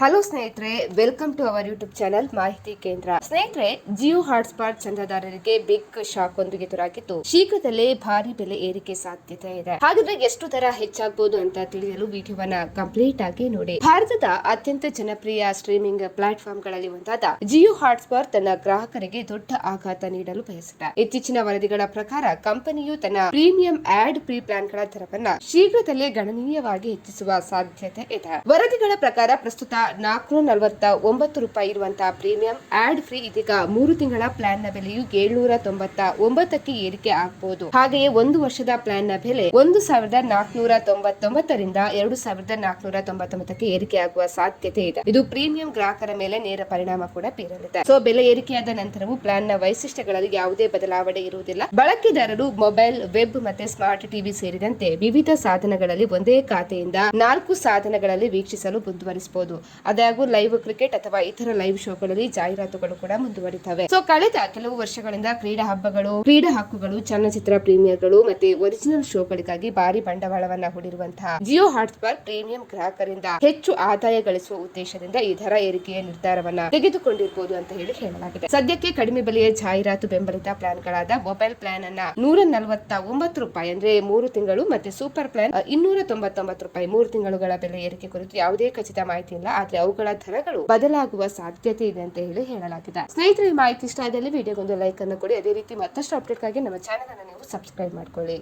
Hello ಸ್ನೇಹಿತರೆ, welcome to our YouTube channel ಮಾಹಿತಿ ಕೇಂದ್ರ. ಸ್ನೇಹಿತರೆ, ಜಿಯೋ ಹಾಟ್ಸ್ಪಾಟ್ ಚಂದಾದಾರರಿಗೆ ಬಿಗ್ ಶಾಕ್ ಒಂದು ಎದುರಾಗಿದ್ದು ಶೀಘ್ರದಲ್ಲೇ ಭಾರಿ ಬೆಲೆ ಏರಿಕೆ ಸಾಧ್ಯತೆ ಇದೆ. ಹಾಗಾದ್ರೆ ಎಷ್ಟು ದರ ಹೆಚ್ಚಾಗಬಹುದು ಅಂತ ತಿಳಿಯಲು ವಿಡಿಯೋವನ್ನ ಕಂಪ್ಲೀಟ್ ಆಗಿ ನೋಡಿ. ಭಾರತದ ಅತ್ಯಂತ ಜನಪ್ರಿಯ ಸ್ಟ್ರೀಮಿಂಗ್ ಪ್ಲಾಟ್ಫಾರ್ಮ್ ಗಳಲ್ಲಿ ಒಂದಾದ ಜಿಯೋ ಹಾಟ್ಸ್ಪಾಟ್ ತನ್ನ ಗ್ರಾಹಕರಿಗೆ ದೊಡ್ಡ ಆಘಾತ ನೀಡಲು ಬಯಸಿದೆ. ಇತ್ತೀಚಿನ ವರದಿಗಳ ಪ್ರಕಾರ ಕಂಪನಿಯು ತನ್ನ ಪ್ರೀಮಿಯಂ ಆಡ್ ಪ್ರೀ ಪ್ಲಾನ್ ಗಳ ದರವನ್ನ ಶೀಘ್ರದಲ್ಲೇ ಗಣನೀಯವಾಗಿ ಹೆಚ್ಚಿಸುವ ಸಾಧ್ಯತೆ ಇದೆ. ವರದಿಗಳ ಪ್ರಕಾರ ಪ್ರಸ್ತುತ ₹449 ಇರುವಂತಹ ಪ್ರೀಮಿಯಂ ಆಡ್ ಫ್ರೀ ಇದೀಗ 3 ತಿಂಗಳ ಪ್ಲಾನ್ ನ ಬೆಲೆಯು $799ಕ್ಕೆ ಏರಿಕೆ ಆಗಬಹುದು. ಹಾಗೆಯೇ 1 ವರ್ಷದ ಪ್ಲಾನ್ ನ ಬೆಲೆ $1499ರಿಂದ $2499ಕ್ಕೆ ಏರಿಕೆ ಆಗುವ ಸಾಧ್ಯತೆ ಇದೆ. ಇದು ಪ್ರೀಮಿಯಂ ಗ್ರಾಹಕರ ಮೇಲೆ ನೇರ ಪರಿಣಾಮ ಕೂಡ ಬೀರಲಿದೆ. ಬೆಲೆ ಏರಿಕೆಯಾದ ನಂತರವೂ ಪ್ಲಾನ್ ನ ವೈಶಿಷ್ಟ್ಯಗಳಲ್ಲಿ ಯಾವುದೇ ಬದಲಾವಣೆ ಇರುವುದಿಲ್ಲ. ಬಳಕೆದಾರರು ಮೊಬೈಲ್, ವೆಬ್ ಮತ್ತೆ ಸ್ಮಾರ್ಟ್ ಟಿವಿ ಸೇರಿದಂತೆ ವಿವಿಧ ಸಾಧನಗಳಲ್ಲಿ ಒಂದೇ ಖಾತೆಯಿಂದ 4 ಸಾಧನಗಳಲ್ಲಿ ವೀಕ್ಷಿಸಲು ಮುಂದುವರಿಸಬಹುದು. ಆದಾಗ್ಯೂ ಲೈವ್ ಕ್ರಿಕೆಟ್ ಅಥವಾ ಇತರ ಲೈವ್ ಶೋಗಳಲ್ಲಿ ಜಾಹೀರಾತುಗಳು ಕೂಡ ಮುಂದುವರಿತವೆ. ಕಳೆದ ಕೆಲವು ವರ್ಷಗಳಿಂದ ಕ್ರೀಡಾ ಹಕ್ಕುಗಳು, ಚಲನಚಿತ್ರ ಪ್ರೀಮಿಯರ್ಗಳು ಮತ್ತೆ ಒರಿಜಿನಲ್ ಶೋಗಳಿಗಾಗಿ ಭಾರಿ ಬಂಡವಾಳವನ್ನ ಹೂಡಿರುವಂತಹ ಜಿಯೋ ಹಾಟ್ಸ್ಟಾರ್ ಪ್ರೀಮಿಯಂ ಗ್ರಾಹಕರಿಂದ ಹೆಚ್ಚು ಆದಾಯ ಗಳಿಸುವ ಉದ್ದೇಶದಿಂದ ಈ ದರ ಏರಿಕೆಯ ನಿರ್ಧಾರವನ್ನ ತೆಗೆದುಕೊಂಡಿರಬಹುದು ಅಂತ ಹೇಳಲಾಗಿದೆ. ಸದ್ಯಕ್ಕೆ ಕಡಿಮೆ ಬೆಲೆಯ ಜಾಹೀರಾತು ಬೆಂಬಲಿತ ಪ್ಲಾನ್ ಗಳಾದ ಮೊಬೈಲ್ ಪ್ಲಾನ್ ಅನ್ನ ₹149 ಅಂದ್ರೆ 3 ತಿಂಗಳು ಮತ್ತೆ ಸೂಪರ್ ಪ್ಲಾನ್ ₹299 3 ತಿಂಗಳುಗಳ ಬೆಲೆ ಏರಿಕೆ ಕುರಿತು ಯಾವುದೇ ಖಚಿತ ಮಾಹಿತಿ ಇಲ್ಲ. ಆದ್ರೆ ಅವುಗಳ ದರಗಳು ಬದಲಾಗುವ ಸಾಧ್ಯತೆ ಇದೆ ಅಂತ ಹೇಳಲಾಗಿದೆ. ಸ್ನೇಹಿತರೆ, ಮಾಹಿತಿ ಇಷ್ಟ ಆದಲ್ಲಿ ವಿಡಿಯೋಗೊಂದು ಲೈಕ್ ಅನ್ನು ಕೊಡಿ. ಅದೇ ರೀತಿ ಮತ್ತಷ್ಟು ಅಪ್ಡೇಟ್ ಗಾಗಿ ನಮ್ಮ ಚಾನೆಲ್ ಅನ್ನು ನೀವು ಸಬ್ಸ್ಕ್ರೈಬ್ ಮಾಡ್ಕೊಳ್ಳಿ.